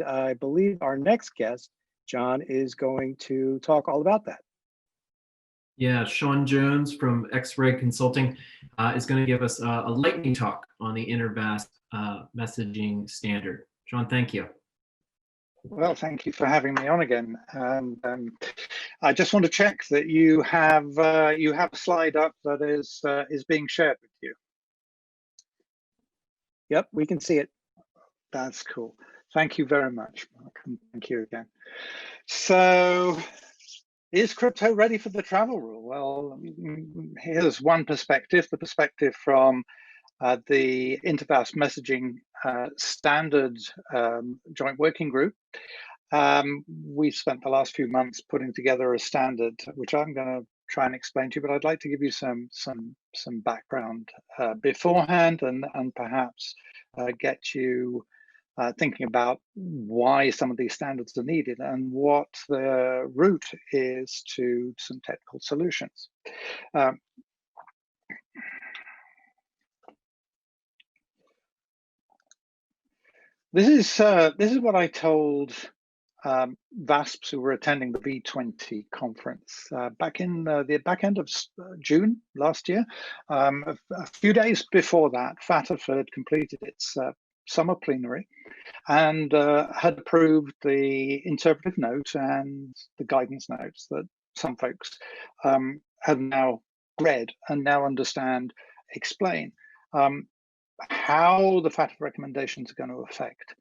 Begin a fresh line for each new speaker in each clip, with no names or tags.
I believe our next guest, John, is going to talk all about that.
Yeah, Siân Jones from XReg Consulting is going to give us a lightning talk on the interVASP messaging standard. Sean, thank you.
Well, thank you for having me on again. And I just want to check that you have a slide up that is being shared with you.
Yep, we can see it.
That's cool. Thank you very much, Mark, and thank you again. So, is crypto ready for the travel rule? Well, here's one perspective, the perspective from the interVASP messaging standard joint working group. We've spent the last few months putting together a standard, which I'm going to try and explain to you, but I'd like to give you some background beforehand and perhaps get you thinking about why some of these standards are needed and what the route is to some technical solutions. This is what I told VASPs who were attending the V20 conference back in the back end of June last year. A few days before that, FATF had completed its summer plenary and had approved the interpretive note and the guidance notes that some folks have now read and now understand, explain how the FATF recommendations are going to affect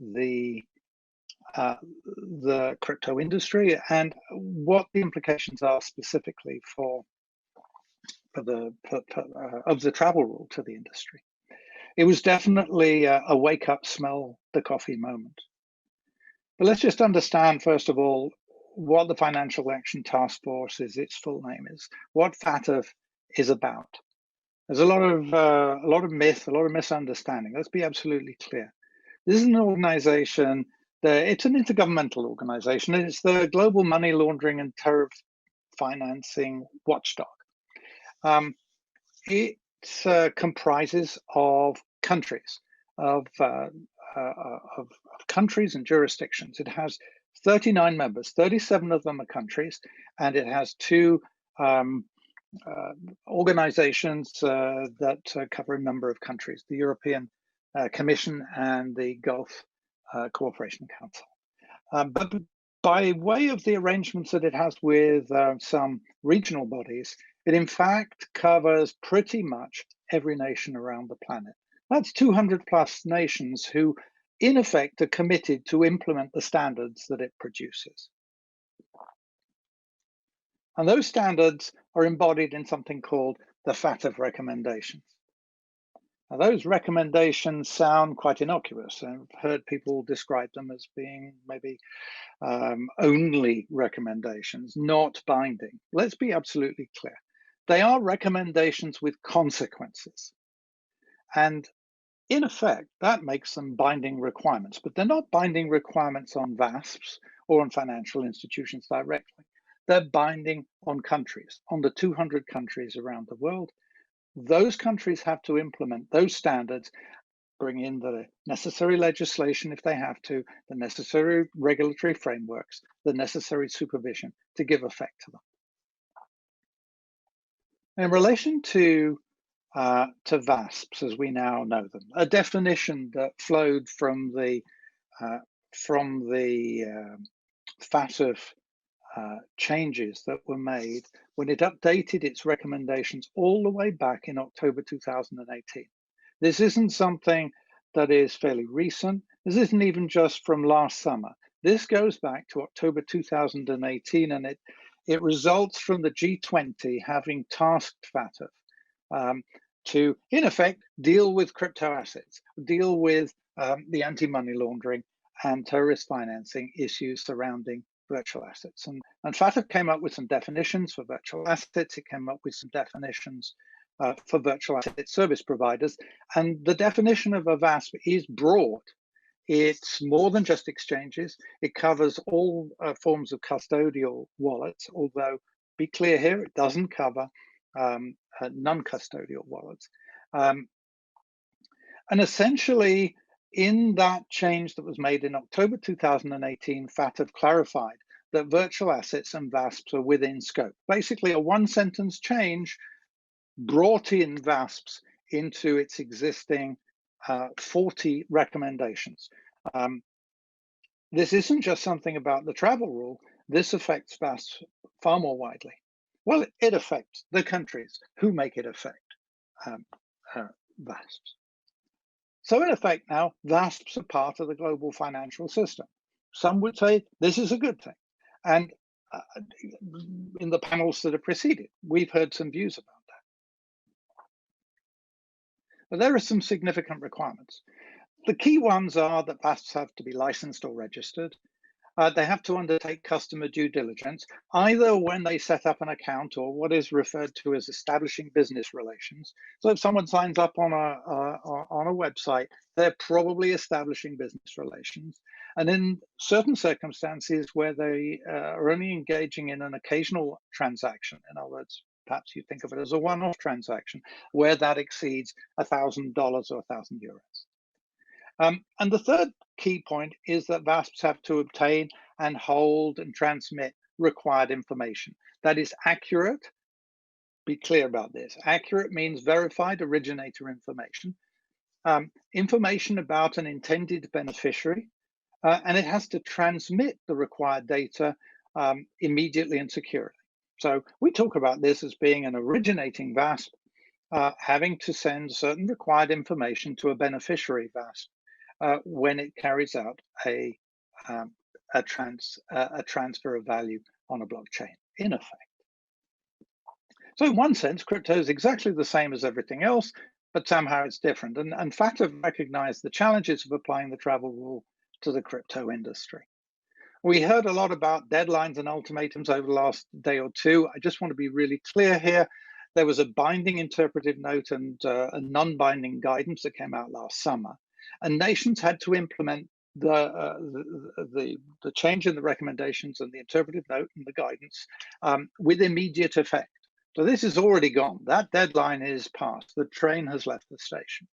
the crypto industry and what the implications are specifically of the travel rule to the industry. It was definitely a wake up, smell the coffee moment. But let's just understand, first of all, what the Financial Action Task Force is, its full name is, what FATF is about. There's a lot of myth, a lot of misunderstanding. Let's be absolutely clear. This is an organization it's an intergovernmental organization. It's the global money laundering and terror financing watchdog. It comprises of countries, of countries and jurisdictions. It has 39 members, 37 of them are countries, and it has two organizations that cover a number of countries, the European Commission and the Gulf Cooperation Council. But by way of the arrangements that it has with some regional bodies, it in fact covers pretty much every nation around the planet. That's 200 plus nations who in effect are committed to implement the standards that it produces. And those standards are embodied in something called the FATF Recommendations. Now, those recommendations sound quite innocuous. I've heard people describe them as being maybe only recommendations, not binding. Let's be absolutely clear. They are recommendations with consequences. And in effect, that makes them binding requirements, but they're not binding requirements on VASPs or on financial institutions directly. They're binding on countries, on the 200 countries around the world. Those countries have to implement those standards, bring in the necessary legislation if they have to, the necessary regulatory frameworks, the necessary supervision to give effect to them. In relation to VASPs, as we now know them, a definition that flowed from the FATF changes that were made when it updated its recommendations all the way back in October 2018. This isn't something that is fairly recent. This isn't even just from last summer. This goes back to October 2018, and it results from the G20 having tasked FATF to, in effect, deal with crypto assets, deal with the anti-money laundering and terrorist financing issues surrounding virtual assets. And FATF came up with some definitions for virtual assets. It came up with some definitions for virtual asset service providers. And the definition of a VASP is broad. It's more than just exchanges. It covers all forms of custodial wallets, although be clear here, it doesn't cover non-custodial wallets. And essentially, in that change that was made in October 2018, FATF clarified that virtual assets and VASPs are within scope. Basically, a one-sentence change brought in VASPs into its existing 40 recommendations. This isn't just something about the travel rule. This affects VASPs far more widely. Well, it affects the countries who make it affect VASPs. So in effect now, VASPs are part of the global financial system. Some would say this is a good thing. And in the panels that have preceded, we've heard some views about that. But there are some significant requirements. The key ones are that VASPs have to be licensed or registered. They have to undertake customer due diligence, either when they set up an account or what is referred to as establishing business relations. So if someone signs up on a website, they're probably establishing business relations. And in certain circumstances where they are only engaging in an occasional transaction, in other words, perhaps you think of it as a one-off transaction, where that exceeds $1,000 or €1,000. And the third key point is that VASPs have to obtain and hold and transmit required information that is accurate. Be clear about this. Accurate means verified originator information, information about an intended beneficiary, and it has to transmit the required data immediately and securely. So we talk about this as being an originating VASP having to send certain required information to a beneficiary VASP when it carries out a transfer of value on a blockchain, in effect. So in one sense, crypto is exactly the same as everything else, but somehow it's different. And FATF recognized the challenges of applying the travel rule to the crypto industry. We heard a lot about deadlines and ultimatums over the last day or two. I just want to be really clear here. There was a binding interpretive note and a non-binding guidance that came out last summer. And nations had to implement the change in the recommendations and the interpretive note and the guidance with immediate effect. So this is already gone. That deadline is passed. The train has left the station.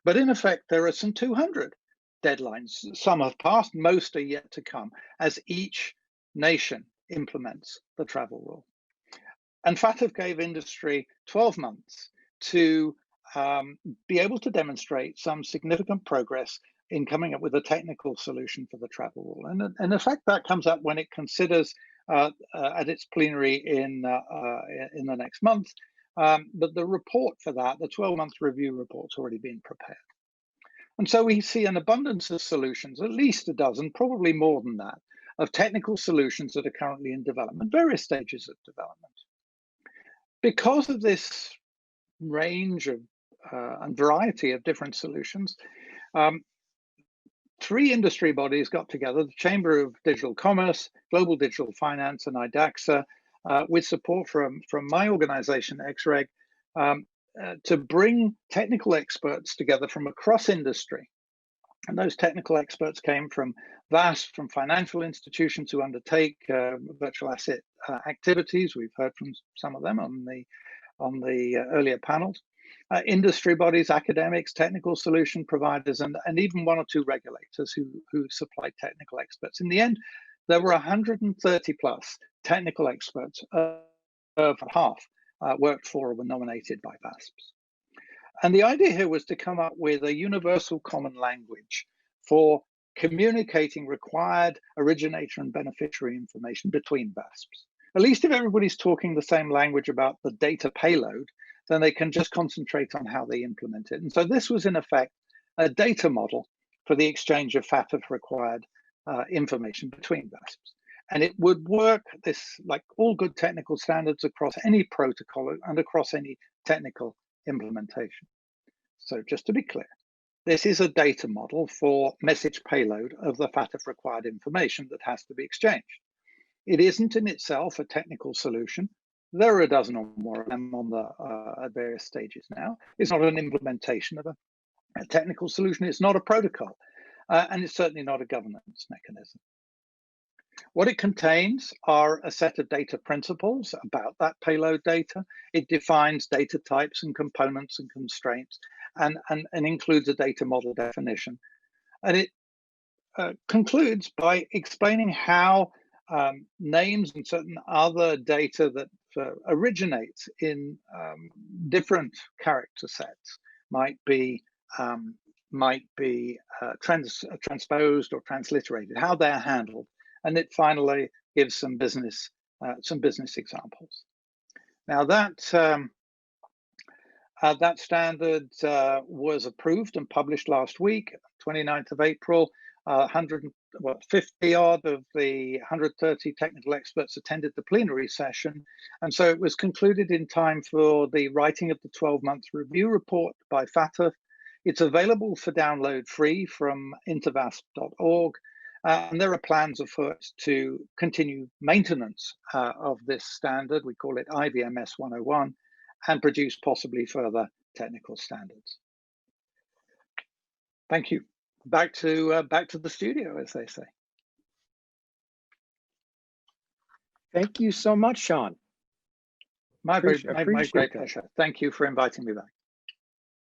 But in effect, there are some 200 deadlines. Some have passed, most are yet to come as each nation implements the travel rule. And FATF gave industry 12 months to be able to demonstrate some significant progress in coming up with a technical solution for the travel rule. And in effect, that comes up when it considers at its plenary in the next month. But the report for that, the 12-month review report's already been prepared. And so we see an abundance of solutions, at least a dozen, probably more than that, of technical solutions that are currently in development, various stages of development. Because of this range of and variety of different solutions, 3 industry bodies got together, the Chamber of Digital Commerce, Global Digital Finance, and IDAXA, with support from my organization, XReg, to bring technical experts together from across industry. And those technical experts came from VASP, from financial institutions who undertake virtual asset activities. We've heard from some of them on the earlier panels. Industry bodies, academics, technical solution providers, and even 1 or 2 regulators who supply technical experts. In the end, there were 130 plus technical experts, over half worked for or were nominated by VASPs. And the idea here was to come up with a universal common language for communicating required originator and beneficiary information between VASPs. At least if everybody's talking the same language about the data payload, then they can just concentrate on how they implement it. And so this was in effect a data model for the exchange of FATF required information between VASPs. And it would work, this like all good technical standards, across any protocol and across any technical implementation. So just to be clear, this is a data model for message payload of the FATF required information that has to be exchanged. It isn't in itself a technical solution. There are a dozen or more of them on at various stages now. It's not an implementation of a technical solution. It's not a protocol, and it's certainly not a governance mechanism. What it contains are a set of data principles about that payload data. It defines data types and components and constraints, and includes a data model definition And it concludes by explaining how names and certain other data that originates in different character sets might be transposed or transliterated, how they're handled, and it finally gives some business examples. Now that standard was approved and published last week, 29th of April. 50 odd of the 130 technical experts attended the plenary session, and so it was concluded in time for the writing of the 12-month review report by FATF. It's available for download free from interVASP.org, and there are plans afoot to continue maintenance of this standard. We call it IVMS101, and produce possibly further technical standards. Thank you. Back to the studio, as they say.
Thank you so much, Sean.
My great
Appreciate that.
pleasure. Thank you for inviting me back.